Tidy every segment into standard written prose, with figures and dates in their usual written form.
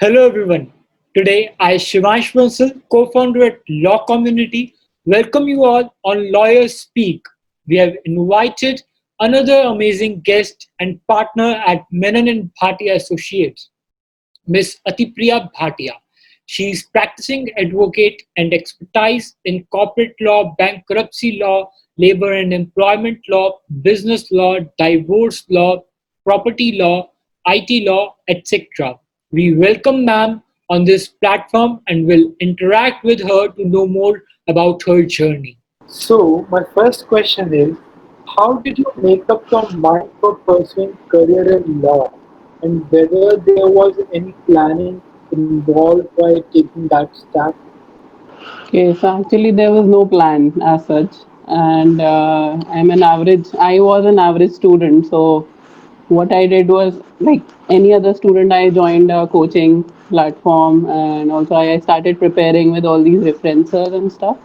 Hello everyone. Today I, Shivansh Bansal, co-founder at Law Community, welcome you all on Lawyers Speak. We have invited another amazing guest and partner at Menon and Bhatia Associates, Miss Atipriya Bhatia. She is practicing advocate and expertise in corporate law, bankruptcy law, labor and employment law, business law, divorce law, property law, IT law, etc. We welcome ma'am on this platform and will interact with her to know more about her journey. So, my first question is, how did you make up your mind for pursuing career in law, and whether there was any planning involved by taking that step? Okay, so actually there was no plan as such, and I was an average student. So what I did was like any other student, I joined a coaching platform, and also I started preparing with all these references and stuff.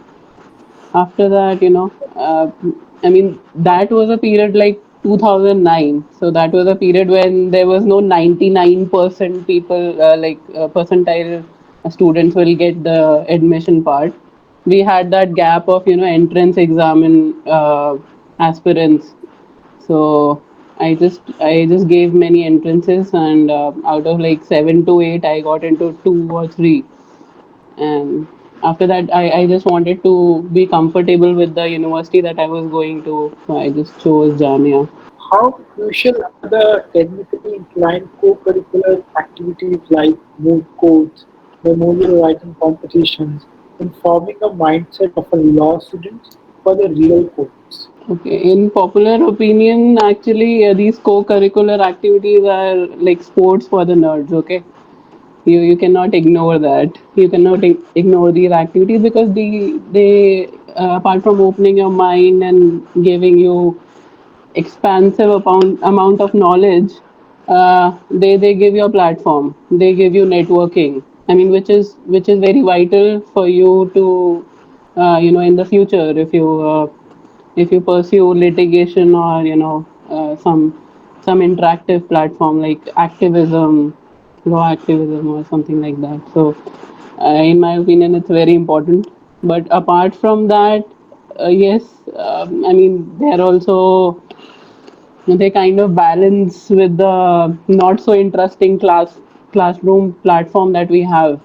After that, I mean, that was a period like 2009. So that was a period when there was no 99% people, percentile students will get the admission part. We had that gap of, entrance exam and aspirants. So I just gave many entrances, and out of like 7 to 8, I got into 2 or 3. And after that, I just wanted to be comfortable with the university that I was going to, so I just chose Jamia. How crucial are the technically inclined co-curricular activities like moot courts, memorial writing competitions, in forming a mindset of a law student for the real courts? Okay, in popular opinion, actually, these co-curricular activities are like sports for the nerds. Okay, you cannot ignore that. You cannot ignore these activities because they apart from opening your mind and giving you expansive amount of knowledge, they give you a platform, they give you networking. I mean, which is very vital for you to in the future, if you pursue litigation or some interactive platform like activism, law activism or something like that. So in my opinion, it's very important. But apart from that, yes, I mean, they're also, they kind of balance with the not so interesting classroom platform that we have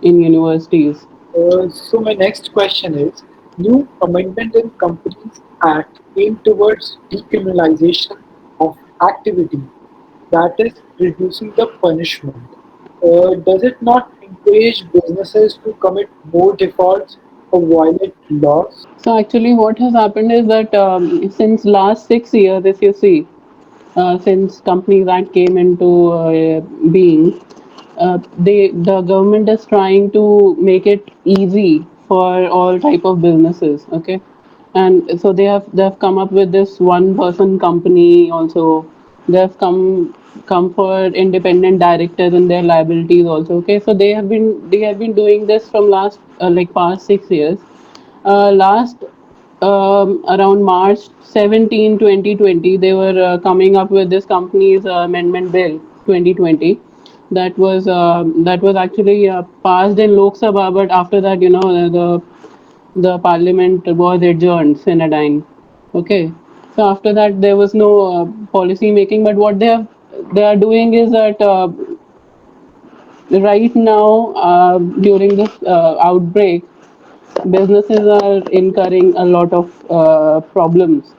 in universities. So my next question is, new amendment in Companies Act aim towards decriminalization of activity, that is reducing the punishment. Does it not encourage businesses to commit more defaults or violate laws? So actually, what has happened is that since last 6 years, if you see, since Companies Act came into being, the government is trying to make it easy for all type of businesses. Okay, and so they have come up with this one person company also. They have come for independent directors and their liabilities also. Okay, so they have been doing this from last like past 6 years. Last around March 17, 2020, they were coming up with this company's amendment bill 2020. That was actually passed in Lok Sabha, but after that, the parliament was adjourned sine die. Okay, so after that there was no policy making. But what they are doing is that right now, during this outbreak, businesses are incurring a lot of problems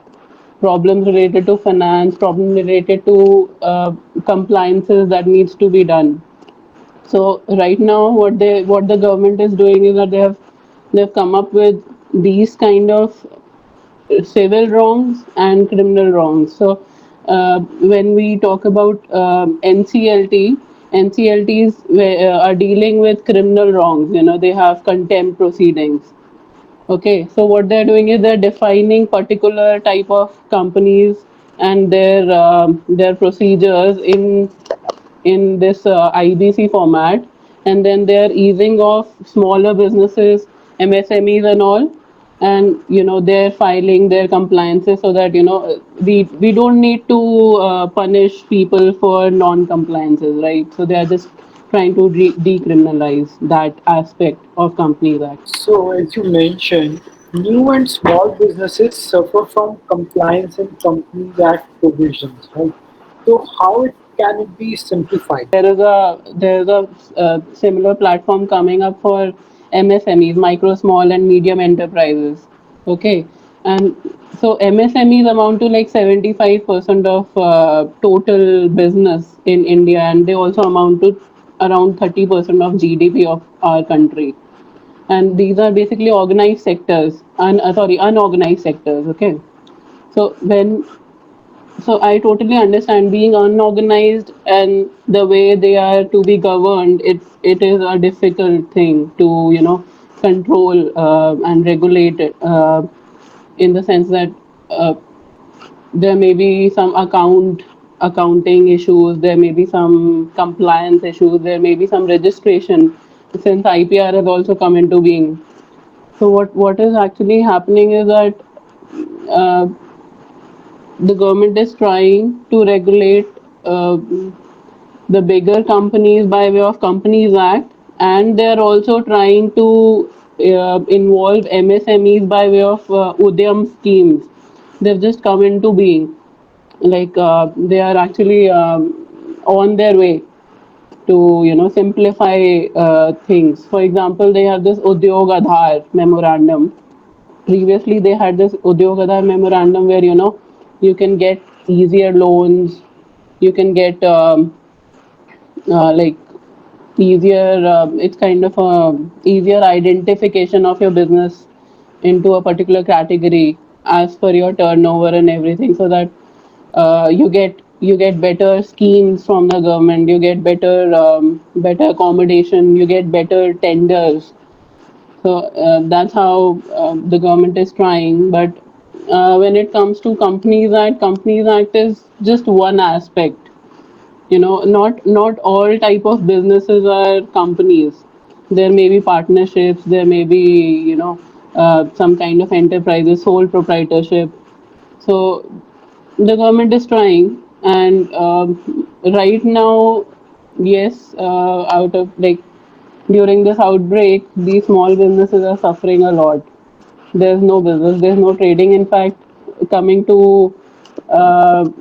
related to finance, problems related to compliances that needs to be done. So right now, what the government is doing is that they've come up with these kind of civil wrongs and criminal wrongs. So when we talk about NCLT, NCLTs are dealing with criminal wrongs. They have contempt proceedings. Okay, so what they're doing is they're defining particular type of companies and their procedures in this IBC format, and then they're easing off smaller businesses, MSMEs, and all, and they're filing their compliances so that we don't need to punish people for non-compliances, right? So they are just trying to decriminalize that aspect of Companies Act. So, as you mentioned, new and small businesses suffer from compliance and Companies Act provisions, right? So, how can it be simplified? There is a similar platform coming up for MSMEs, micro, small, and medium enterprises. Okay, and so MSMEs amount to like 75% of total business in India, and they also amount to around 30% of GDP of our country. And these are basically organized sectors, unorganized sectors. Okay, so when so I totally understand being unorganized and the way they are to be governed. It is a difficult thing to control and regulate it, in the sense that uh, there may be some accounting issues, there may be some compliance issues, there may be some registration since IPR has also come into being. So what is actually happening is that uh, the government is trying to regulate the bigger companies by way of Companies Act, and they're also trying to involve MSMEs by way of Udyam schemes. They've just come into being. Like they are actually on their way to simplify things. For example, they have this Udyog Aadhaar memorandum. Previously, they had this Udyog Aadhaar memorandum where you can get easier loans, you can get like easier. It's kind of a easier identification of your business into a particular category as per your turnover and everything, so that you get better schemes from the government, you get better accommodation, you get better tenders. So that's how the government is trying. But when it comes to Companies Act is just one aspect. Not all type of businesses are companies. There may be partnerships, there may be some kind of enterprises, sole proprietorship. So the government is trying, and right now, yes, out of like during this outbreak, these small businesses are suffering a lot. There's no business, there's no trading. In fact, coming to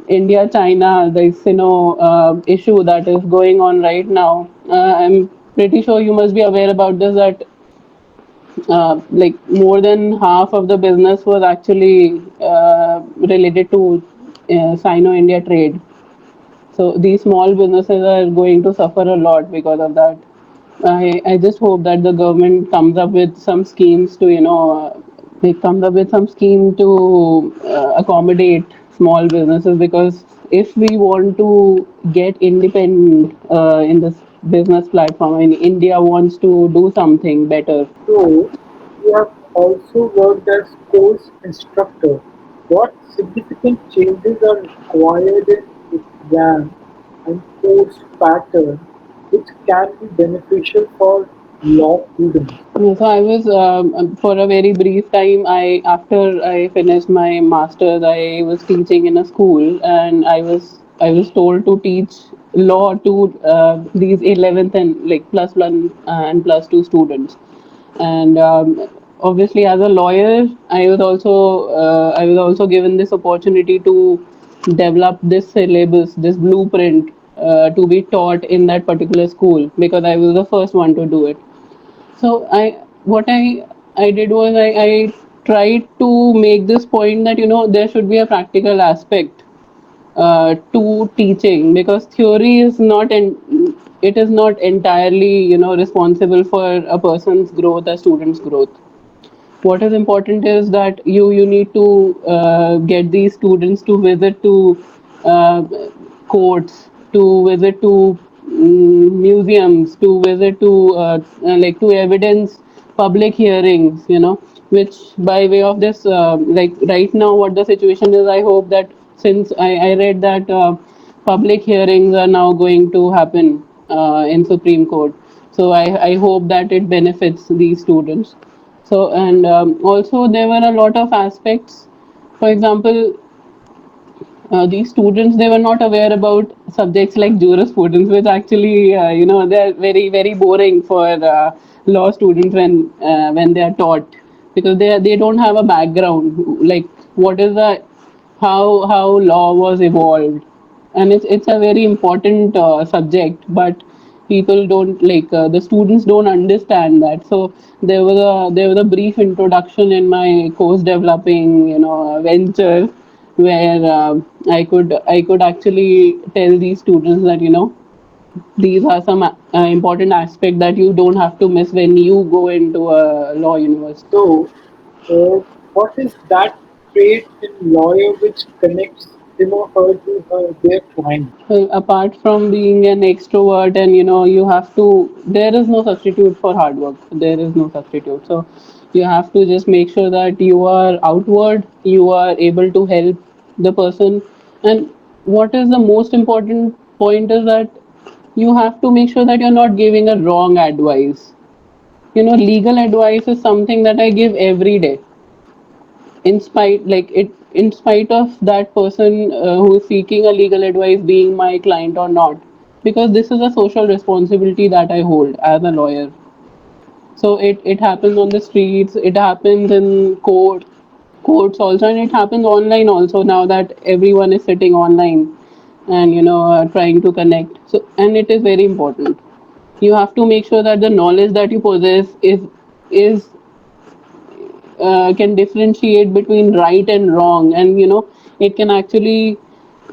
India, China, the issue that is going on right now. I'm pretty sure you must be aware about this, that like more than half of the business was actually related to Sino-India trade. So these small businesses are going to suffer a lot because of that. I just hope that the government comes up with some schemes to it comes up with some scheme to accommodate small businesses, because if we want to get independent in this business platform, and India wants to do something better. So, you have also worked as course instructor. What significant changes are required in exam and course pattern which can be beneficial for law students? Yeah, so I was for a very brief time. I After I finished my masters, I was teaching in a school, and I was told to teach law to these 11th and like plus one and plus two students. And obviously, as a lawyer, I was also given this opportunity to develop this syllabus, this blueprint, to be taught in that particular school, because I was the first one to do it. So what I did was I tried to make this point that there should be a practical aspect to teaching, because theory is not it is not entirely responsible for a person's growth, a student's growth. What is important is that you need to get these students to visit to uh, courts, to visit to museums, to visit to like to evidence public hearings, which by way of this, like right now what the situation is, I hope that since I read that public hearings are now going to happen in Supreme Court. So I hope that it benefits these students. So, and also there were a lot of aspects. For example, these students, they were not aware about subjects like jurisprudence, which actually they're very boring for law students when they are taught, because they don't have a background, like what is the how law was evolved. And it's a very important subject, but people don't like the students don't understand that. So there was a brief introduction in my course developing venture, where I could actually tell these students that these are some important aspects that you don't have to miss when you go into a law university. So, what is that trait in lawyer which connects him or her to their client? Well, apart from being an extrovert, and you have to, there is no substitute for hard work. There is no substitute. So you have to just make sure that you are outward, you are able to help the person. And what is the most important point is that you have to make sure that you're not giving a wrong advice. Legal advice is something that I give every day, in spite of that person who is seeking a legal advice being my client or not, because this is a social responsibility that I hold as a lawyer. So it happens on the streets, it happens in courts also, and it happens online also, now that everyone is sitting online and trying to connect. So, and it is very important, you have to make sure that the knowledge that you possess is can differentiate between right and wrong, and it can actually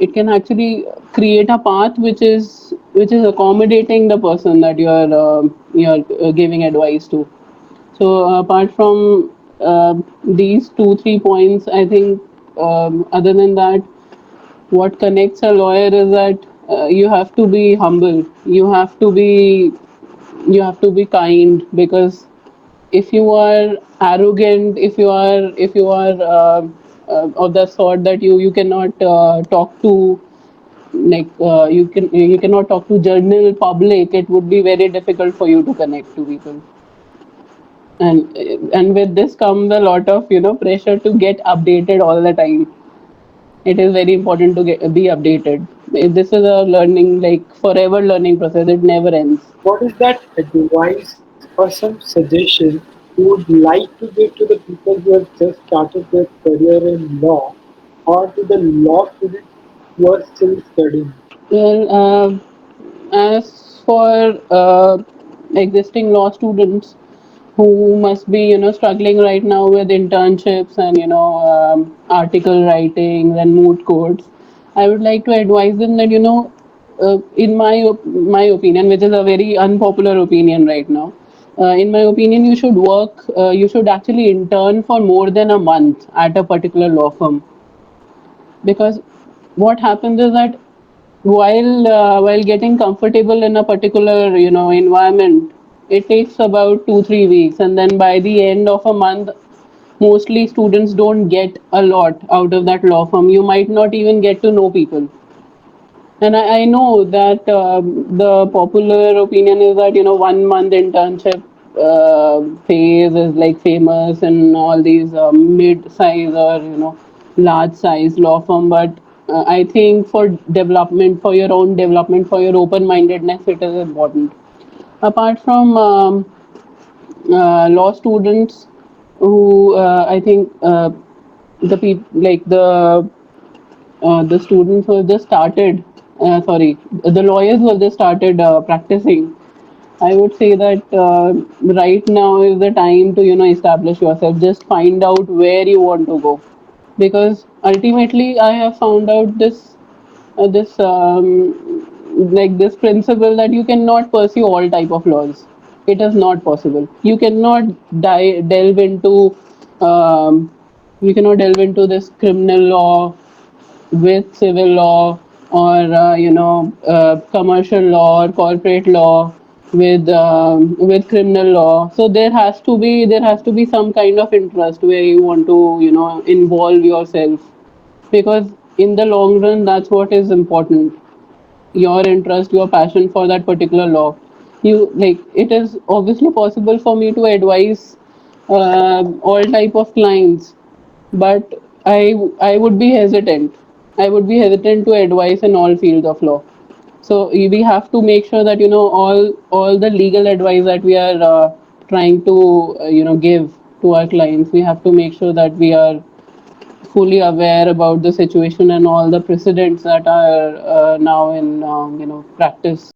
it can actually create a path which is accommodating the person that you're giving advice to. So apart from these 2 3 points, I think, other than that, what connects a lawyer is that you have to be humble, you have to be kind, because if you are arrogant, if you are of the sort that you cannot talk to, you cannot talk to general public, it would be very difficult for you to connect to people. And with this comes a lot of pressure to get updated all the time. It is very important to be updated. This is a learning, like forever learning process, it never ends. What is that advice or some suggestion you would like to give to the people who have just started their career in law or to the law students who are still studying? Well, as for existing law students who must be, struggling right now with internships and, article writing and moot courts, I would like to advise them that, in my opinion, which is a very unpopular opinion right now, in my opinion, you should actually intern for more than a month at a particular law firm, because what happens is that while getting comfortable in a particular environment, it takes about 2 3 weeks, and then by the end of a month, mostly students don't get a lot out of that law firm. You might not even get to know people. And I know that the popular opinion is that 1 month internship phase is like famous in all these mid-size or large-size law firm. But I think for development, for your own development, for your open-mindedness, it is important. Apart from law students who I think the people like the students who have just started, sorry, the lawyers who have just started practicing, I would say that right now is the time to establish yourself. Just find out where you want to go, because ultimately I have found out this principle that you cannot pursue all type of laws. It is not possible. You cannot delve into um, this criminal law with civil law, or commercial law or corporate law with criminal law. So there has to be some kind of interest where you want to involve yourself, because in the long run, that's what is important, your interest, your passion for that particular law. It is obviously possible for me to advise all type of clients, but I would be hesitant, I would be hesitant to advise in all fields of law. So we have to make sure that all the legal advice that we are trying to give to our clients, we have to make sure that we are fully aware about the situation and all the precedents that are now in practice.